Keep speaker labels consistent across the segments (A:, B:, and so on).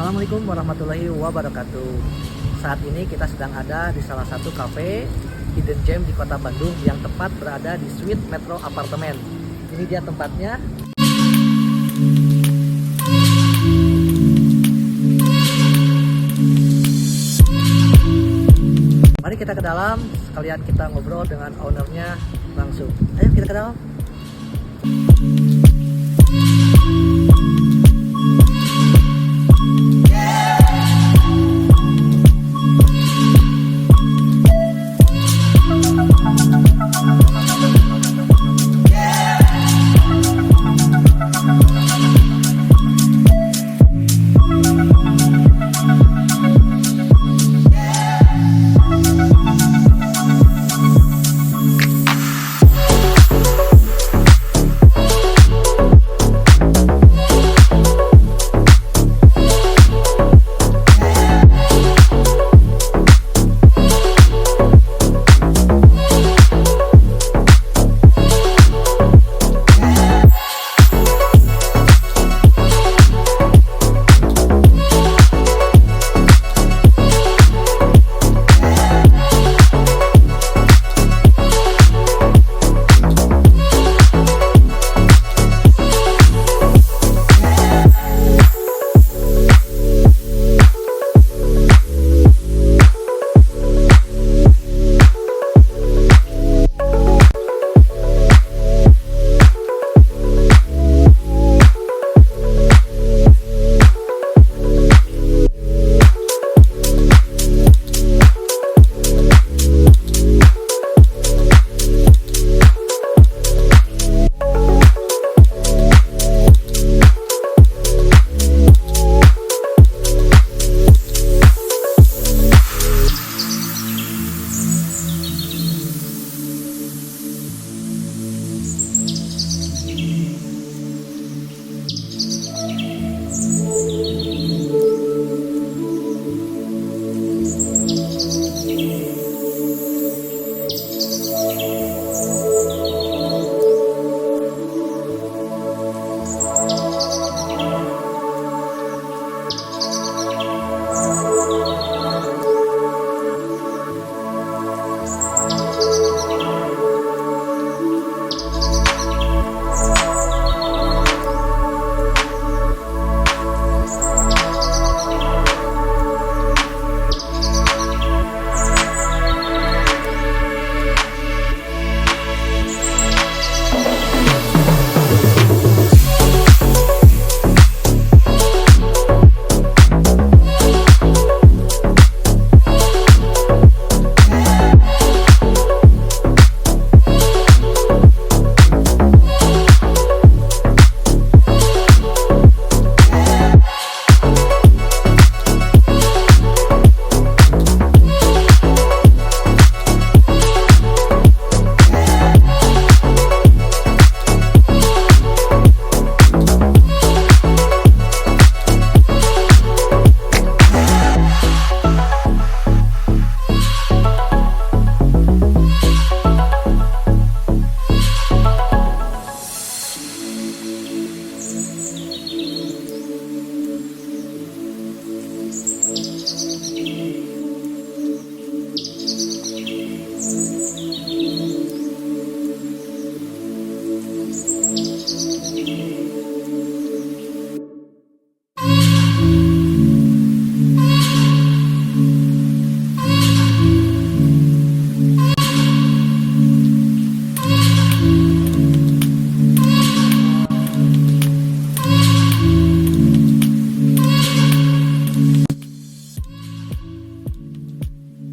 A: Assalamualaikum warahmatullahi wabarakatuh. Saat ini kita sedang ada di salah satu cafe Hidden Gem di kota Bandung yang tepat berada di Suite Metro Apartemen. Ini dia tempatnya. Mari kita ke dalam, sekalian kita ngobrol dengan ownernya langsung. Ayo kita ke dalam.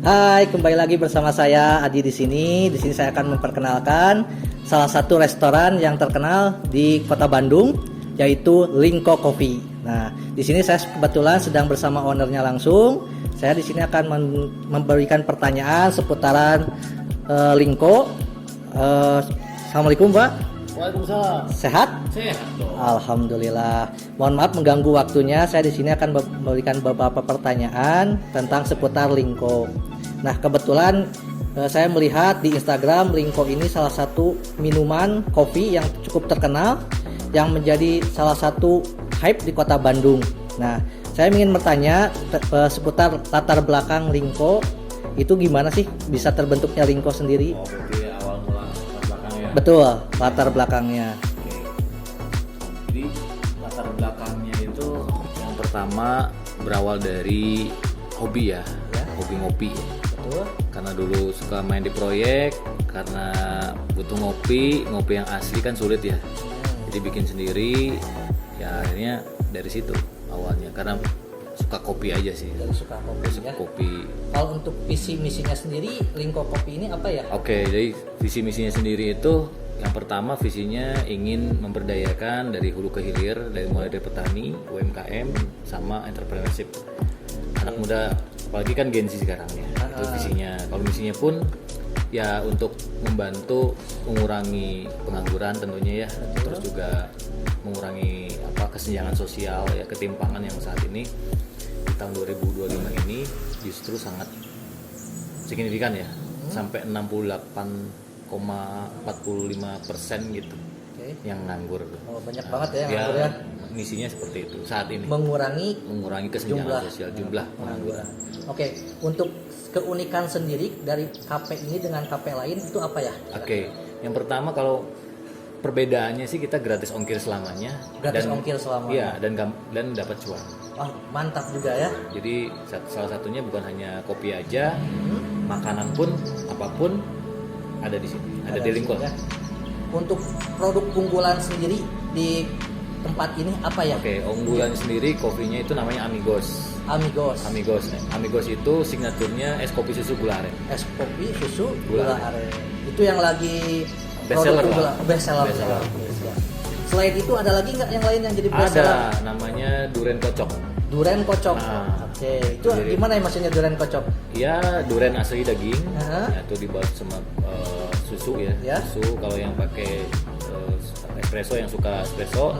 A: Hai, kembali lagi bersama saya Adi di sini. Di sini saya akan memperkenalkan salah satu restoran yang terkenal di Kota Bandung, yaitu Lingko Coffee. Nah, di sini saya kebetulan sedang bersama ownernya langsung. Saya di sini akan memberikan pertanyaan seputaran Lingko. Assalamualaikum, Pak.
B: Waalaikumsalam.
A: Sehat?
B: Sehat dong.
A: Alhamdulillah. Mohon maaf mengganggu waktunya. Saya di sini akan memberikan beberapa pertanyaan tentang seputar Lingko. Nah, kebetulan saya melihat di Instagram Lingko ini salah satu minuman kopi yang cukup terkenal, yang menjadi salah satu hype di Kota Bandung. Nah, Saya ingin bertanya seputar latar belakang Lingko. Itu gimana sih bisa terbentuknya Lingko sendiri?
B: Oh, berarti awal mula latar belakangnya.
A: Betul, latar belakangnya.
B: Oke. Jadi latar belakangnya itu yang pertama berawal dari hobi ya, hobi ngopi.
A: Betul.
B: Karena dulu suka main di proyek, karena butuh ngopi yang asli kan sulit ya. Jadi bikin sendiri, ya akhirnya dari situ awalnya. Karena suka kopi aja sih.
A: Dari suka kopi
B: Suka
A: ya.
B: kopi.
A: Kalau untuk visi misinya sendiri, Lingko Kopi ini apa ya?
B: Oke, jadi visi misinya sendiri itu yang pertama visinya ingin memberdayakan dari hulu ke hilir, dari mulai dari petani, UMKM, sama entrepreneurship. Anak muda, apalagi kan Gen Z sekarang ya. Itu visinya. Kalau misinya pun ya untuk membantu mengurangi pengangguran tentunya ya, terus juga mengurangi kesenjangan sosial ya, ketimpangan yang saat ini di tahun 2025 ini justru sangat signifikan ya, sampai 68,45% gitu yang nganggur.
A: Oh, banyak banget ya yang nganggur ya.
B: Misinya seperti itu saat ini,
A: mengurangi
B: kesenjangan sosial, jumlah pengangguran.
A: Oke, untuk keunikan sendiri dari KP ini dengan KP lain itu apa ya?
B: Oke, yang pertama kalau perbedaannya sih kita gratis ongkir selamanya.
A: Ongkir selamanya.
B: Iya, dan dapat cuan.
A: Wah, mantap juga ya.
B: Jadi salah satunya bukan hanya kopi aja, makanan pun apapun ada di sini. Ada di Lingko.
A: Ya. Untuk produk unggulan sendiri di tempat ini apa ya?
B: Oke, unggulan sendiri kopinya itu namanya Amigos. Amigos itu signaturnya es kopi susu gula aren.
A: Es kopi susu
B: Gula
A: gula aren. Itu yang lagi
B: bestseller.
A: Bestseller. Selain itu ada lagi nggak yang lain yang jadi bestseller?
B: Ada, namanya Duren Kocok.
A: Duren Kocok.
B: Nah,
A: Oke, itu
B: jadi,
A: gimana ya maksudnya Duren Kocok?
B: Ya, duren asli daging.
A: Aha.
B: Itu dibalut sama susu ya. Susu kalau yang pakai espresso, yang suka espresso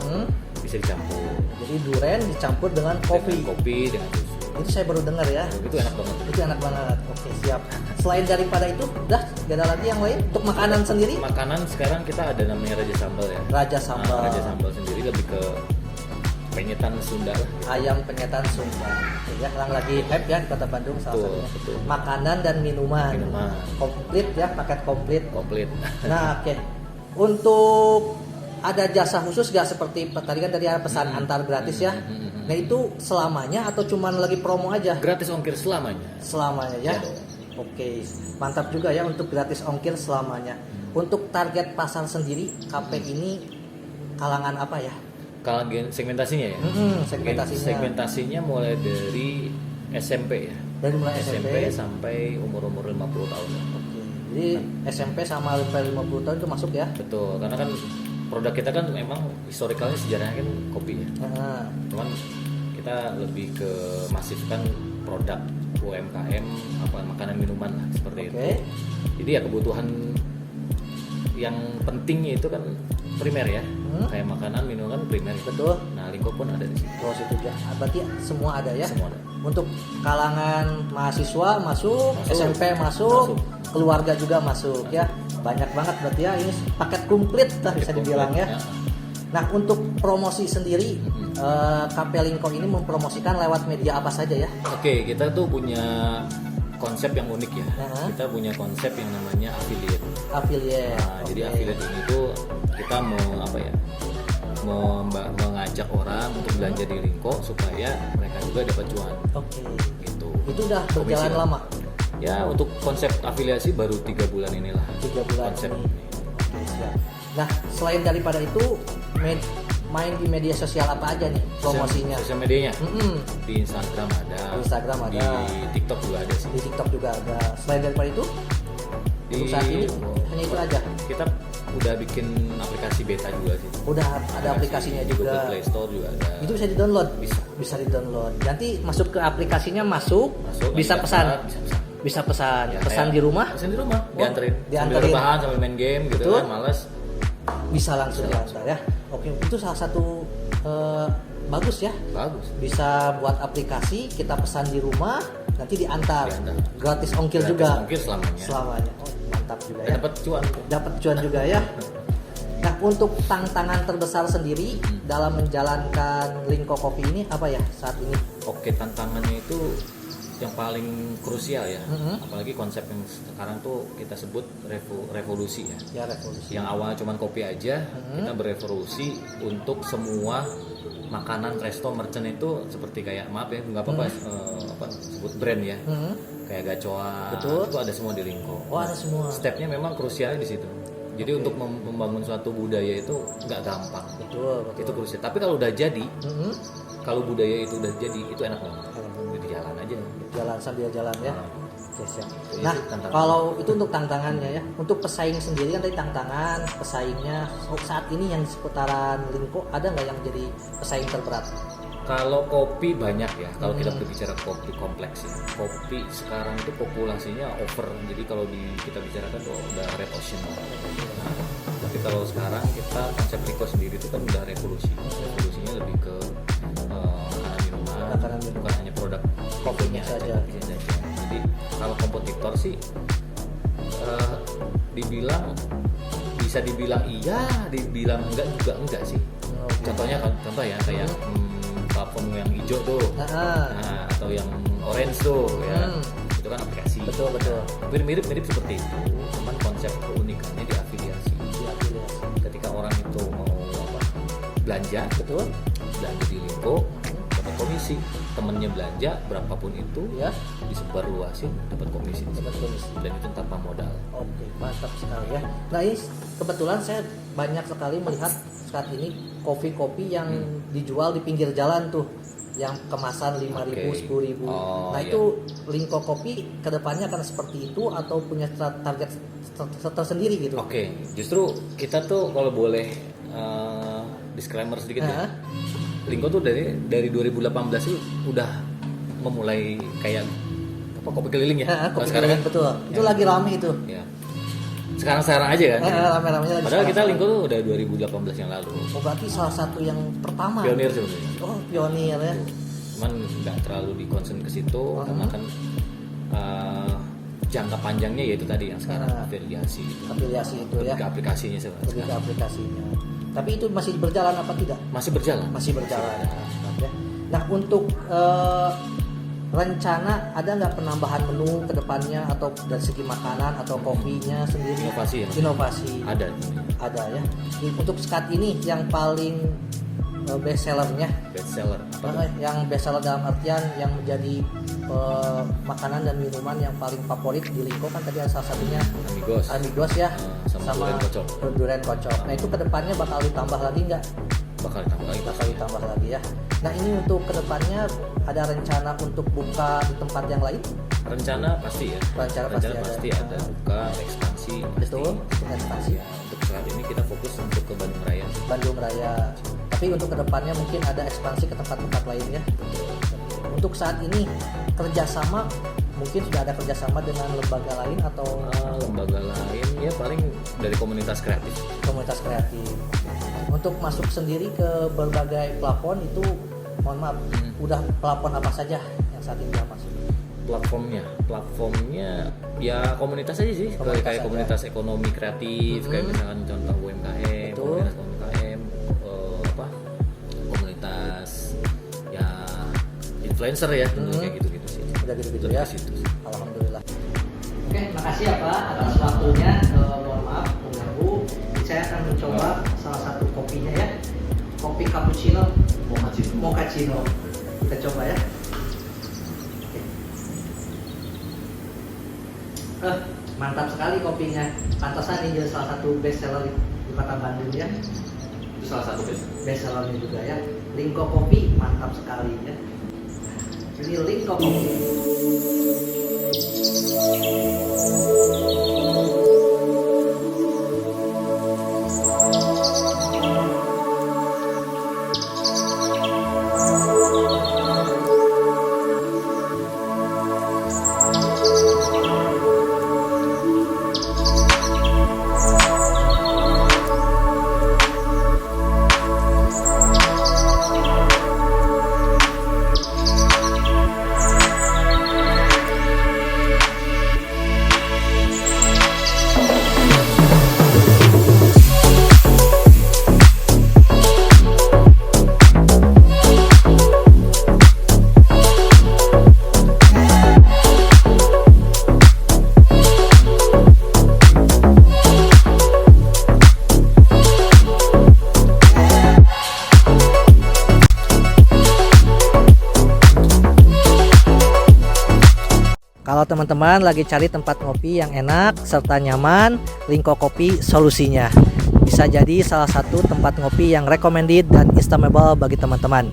B: bisa dicampur.
A: Jadi duren dicampur dengan kopi.
B: Dengan susu.
A: Itu saya baru dengar ya.
B: Itu enak banget.
A: Itu enak banget. Oke, siap. Selain daripada itu, udah gak ada lagi yang lain untuk makanan sendiri?
B: Makanan sekarang kita ada namanya Raja Sambal ya.
A: Raja Sambal.
B: Raja Sambal sendiri lebih ke penyetan Sunda lah.
A: Ayam penyetan Sunda. Oke, ya, yang lagi hype ya di Kota Bandung salah satunya.
B: Betul.
A: Makanan dan minuman. Komplit ya, paket komplit. Nah, oke. Untuk ada jasa khusus gak seperti tadi kan tadi ada pesan antar gratis ya. Nah itu selamanya atau cuman lagi promo aja?
B: Gratis ongkir selamanya.
A: Selamanya ya. Oke, mantap juga ya untuk gratis ongkir selamanya. Untuk target pasar sendiri KP ini kalangan apa ya?
B: Kalangan segmentasinya ya. Segmentasinya mulai dari SMP ya.
A: Dari mulai SMP
B: sampai umur 50 tahun.
A: Oke. Jadi SMP sama sampai 50 tahun itu masuk ya?
B: Betul, karena kan produk kita kan memang historikalnya sejarahnya kan kopi ya. Cuman kita lebih ke masifkan produk UMKM, makanan minuman lah seperti itu. Jadi ya kebutuhan yang pentingnya itu kan primer ya. Kayak makanan minuman kan primer.
A: Betul.
B: Nah, Lingko pun ada di sini.
A: Terus itu ya. Berarti semua ada ya?
B: Semua ada.
A: Untuk kalangan mahasiswa masuk. SMP masuk, keluarga juga masuk ya. Banyak banget berarti ya, ini paket komplit lah bisa dibilang ya. Nah, untuk promosi sendiri KP Lingko ini mempromosikan lewat media apa saja ya?
B: Oke, kita tuh punya konsep yang unik ya. Kita punya konsep yang namanya affiliate. Nah, jadi affiliate ini tuh kita mengajak orang untuk belanja di Lingko supaya mereka juga dapat cuan. Gitu.
A: Itu udah berjalan lama.
B: Ya, untuk konsep afiliasi baru 3 bulan inilah.
A: 3 bulan
B: konsep
A: ini. Nah, selain daripada itu main di media sosial apa aja nih promosinya?
B: Sosial medianya. Di Instagram ada. Di TikTok juga ada sih.
A: Di TikTok juga ada. Selain daripada itu? Untuk saat ini hanya itu aja.
B: Kita udah bikin aplikasi beta juga sih.
A: Udah ada aplikasinya
B: di
A: juga.
B: Google Play Store juga ada.
A: Itu bisa di-download. Bisa di-download. Nanti masuk ke aplikasinya bisa pesan. Bisa pesan.
B: Ya,
A: pesan di rumah.
B: Pesan di rumah. Dianterin.
A: Sambil
B: rebahan sambil main game gitu kan, males.
A: Bisa langsung diantar ya. Oke, itu salah satu bagus ya.
B: Bagus.
A: Bisa buat aplikasi, kita pesan di rumah, nanti diantar. Gratis ongkir juga.
B: Ongkir selamanya.
A: Oh, mantap juga ya.
B: Dapat cuan.
A: Dapat cuan juga ya. Nah, untuk tantangan terbesar sendiri dalam menjalankan Linko Coffee ini apa ya saat ini?
B: Oke, tantangannya itu yang paling krusial ya. Apalagi konsep yang sekarang tuh kita sebut revolusi ya.
A: Ya, revolusi.
B: Yang awalnya cuma kopi aja, kita berevolusi untuk semua makanan, resto, merchant itu seperti kayak maaf ya, nggak apa-apa sebut brand ya. Kayak Gacoa,
A: Betul.
B: itu ada semua di Linko.
A: Oh, ada semua.
B: Stepnya memang krusialnya di situ. Jadi untuk membangun suatu budaya itu nggak gampang.
A: Betul.
B: Itu krusial. Tapi kalau udah jadi, kalau budaya itu udah jadi, itu enak banget. Jadi jalan aja.
A: Jalan sambil jalan ya. Oke, siap.
B: Itu
A: Nah,
B: tantangan.
A: kalau itu untuk tantangannya ya. Untuk pesaing sendiri kan tadi tantangan, pesaingnya saat ini yang di seputaran Linko ada nggak yang jadi pesaing terberat?
B: Kalau kopi banyak ya. Kalau kita berbicara kopi kompleks ya. Kopi sekarang itu populasinya over. Jadi kalau kita bicarakan tuh udah red ocean. Nah, tapi kalau sekarang kita konsep Linko sendiri itu kan udah revolusi. Revolusinya lebih ke makanan minuman, bukan hanya produk
A: Kopinya saja.
B: Jadi kalau kompetitor sih bisa dibilang iya, dibilang enggak sih. Contohnya contoh ya kayak platform yang hijau tuh, nah, atau yang orange tuh ya, itu kan aplikasi.
A: Betul.
B: Hampir mirip seperti itu, cuman konsep keunikannya di afiliasi. Ketika orang itu mau belanja, belanja di Linko, dapat komisi. Temennya belanja berapapun itu,
A: Ya.
B: disebar luasin, dapat komisi. Dan itu tanpa modal.
A: Oke, mantap sekali ya. Nah, ini kebetulan saya banyak sekali melihat saat ini kopi-kopi yang dijual di pinggir jalan tuh, yang kemasan 5.000, 10.000. Nah,
B: iya.
A: itu Linko Kopi kedepannya akan seperti itu atau punya target tersendiri gitu?
B: Oke, justru kita tuh kalau boleh disclaimer sedikit ya. Linko tuh dari 2018 itu udah memulai kayak kopi keliling ya.
A: Kopi
B: sekarang
A: keliling, betul. Itu lagi rame itu.
B: Ya. Sekarang aja kan.
A: Rame-ramenya lagi.
B: Padahal kita
A: sekarang.
B: Linko tuh udah 2018 yang lalu.
A: Oh, berarti salah satu yang pertama.
B: Pionir sebenarnya.
A: Oh, pionir ya.
B: Cuman nggak terlalu dikonsen ke situ karena kan jangka panjangnya yaitu tadi yang sekarang afiliasi
A: itu ya.
B: ke aplikasinya sebenarnya.
A: Lebih ke aplikasinya. Tapi itu masih berjalan apa tidak?
B: Masih berjalan.
A: Masih berjalan. Ya. Nah, untuk rencana ada nggak penambahan menu ke depannya atau dari segi makanan atau kopinya sendiri?
B: Inovasi ya, Mas?
A: Inovasi.
B: Ada
A: Ya. Untuk saat ini yang paling best sellernya,
B: best seller apa tuh?
A: yang best seller dalam artian yang menjadi makanan dan minuman yang paling favorit di Linko kan tadi salah satunya Amigos ya,
B: sama
A: durian kocok. Nah, itu kedepannya bakal ditambah lagi nggak?
B: Bakal ditambah lagi
A: Ya. Nah, ini untuk kedepannya ada rencana untuk buka di tempat yang lain?
B: Rencana pasti ya.
A: Rencana
B: pasti ada buka ekspansi.
A: Betul, ekspansi.
B: Ya, untuk saat ini kita fokus untuk ke Bandung Raya.
A: Tapi untuk kedepannya mungkin ada ekspansi ke tempat-tempat lainnya. Untuk saat ini kerjasama mungkin sudah ada kerjasama dengan lembaga lain atau
B: lembaga lain ya paling dari komunitas kreatif.
A: Untuk masuk sendiri ke berbagai plafon itu mohon maaf, udah plafon apa saja yang saat ini sudah masuk?
B: Platformnya ya komunitas aja sih, kayak komunitas ekonomi kreatif, kayak misalkan contoh UMKM, komunitas UMKM, komunitas ya influencer ya, kayak gitu sih.
A: Udah gitu ya. Alhamdulillah. Oke, makasih ya Pak atas waktunya. Mohon maaf mengganggu. Saya akan mencoba salah satu kopinya ya. Kopi cappuccino, mochaccino. Kita coba ya. Mantap sekali kopinya. Pantasan ini jadi salah satu best seller di Kota Bandung ya.
B: Itu salah satu
A: Best sellernya juga ya. Linko Kopi mantap sekali ya. Ini Linko Kopi. Kalau teman-teman lagi cari tempat ngopi yang enak serta nyaman, Lingko Kopi solusinya. Bisa jadi salah satu tempat ngopi yang recommended dan istimewa bagi teman-teman.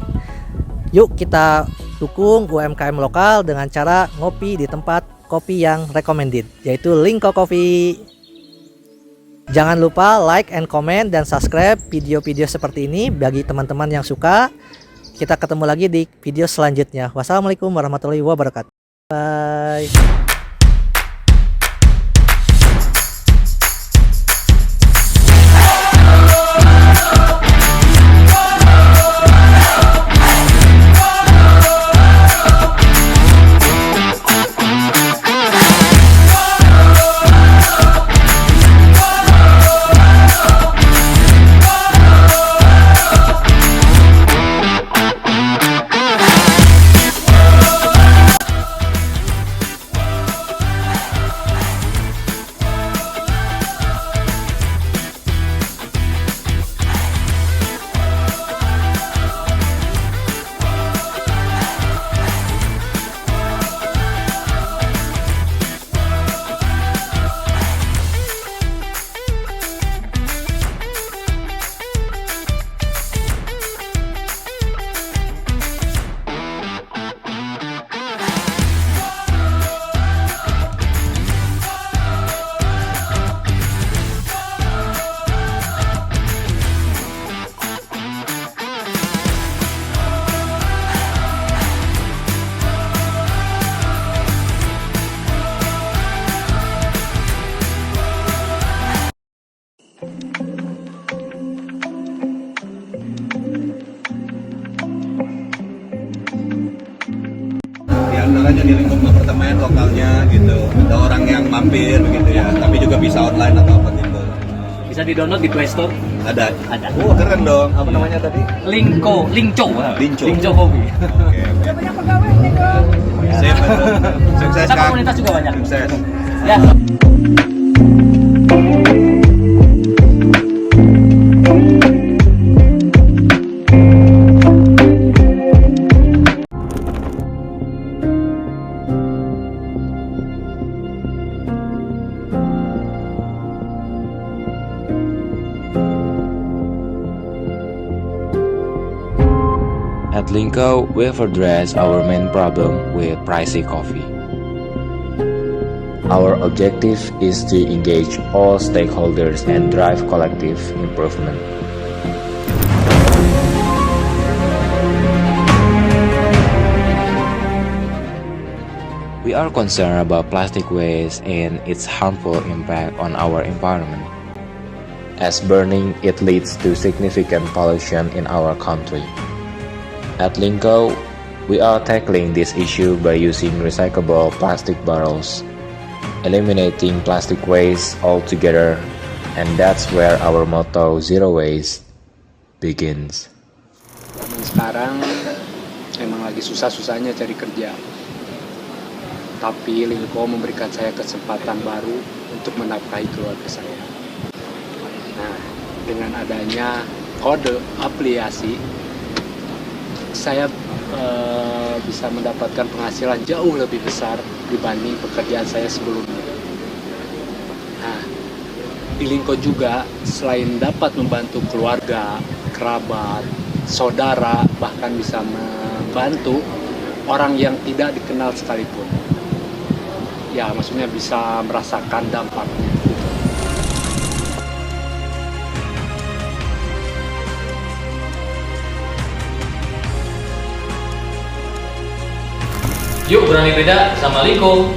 A: Yuk kita dukung UMKM lokal dengan cara ngopi di tempat kopi yang recommended, yaitu Lingko Kopi. Jangan lupa like and comment dan subscribe video-video seperti ini bagi teman-teman yang suka. Kita ketemu lagi di video selanjutnya. Wassalamualaikum warahmatullahi wabarakatuh. Bye.
C: Antaranya di lingkup apartemen lokalnya gitu, ada orang yang mampir begitu ya, tapi juga bisa online atau apa gitu.
B: Bisa di-download di Play Store.
C: Ada.
B: Ada.
C: Oh keren dong. Apa namanya tadi?
B: Lingco
C: Linco.
B: Kopi.
C: Oke.
D: Banyak pegawai nih kok.
C: Sip. Sukses
B: Kita
C: Kang.
B: komunitas juga banyak.
C: Sukses.
B: Ya.
E: At Lingko, we have addressed our main problem with pricey coffee. Our objective is to engage all stakeholders and drive collective improvement. We are concerned about plastic waste and its harmful impact on our environment. As burning, it leads to significant pollution in our country. At Lingko, we are tackling this issue by using recyclable plastic bottles, eliminating plastic waste altogether, and that's where our motto Zero Waste begins.
F: Sekarang memang lagi susah-susahnya cari kerja, tapi Lingko memberikan saya kesempatan baru untuk menafkahi keluarga saya. Nah, dengan adanya kode afiliasi, saya bisa mendapatkan penghasilan jauh lebih besar dibanding pekerjaan saya sebelumnya. Nah, di Lingko juga selain dapat membantu keluarga, kerabat, saudara, bahkan bisa membantu orang yang tidak dikenal sekalipun. Ya, maksudnya bisa merasakan dampaknya.
B: Yuk berani beda sama Lingko.